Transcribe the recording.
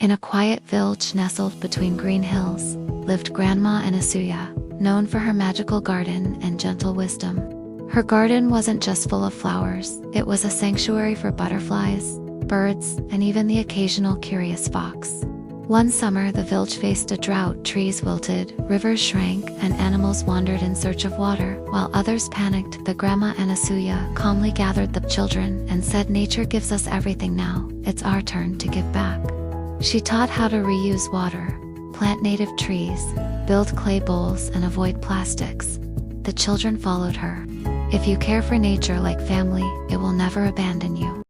In a quiet village nestled between green hills, lived Grandma Anasuya, known for her magical garden and gentle wisdom. Her garden wasn't just full of flowers, it was a sanctuary for butterflies, birds, and even the occasional curious fox. One summer, the village faced a drought, trees wilted, rivers shrank, and animals wandered in search of water. While others panicked, the Grandma Anasuya calmly gathered the children and said, "Nature gives us everything now, it's our turn to give back." She taught how to reuse water, plant native trees, build clay bowls, and avoid plastics. The children followed her. If you care for nature like family, it will never abandon you.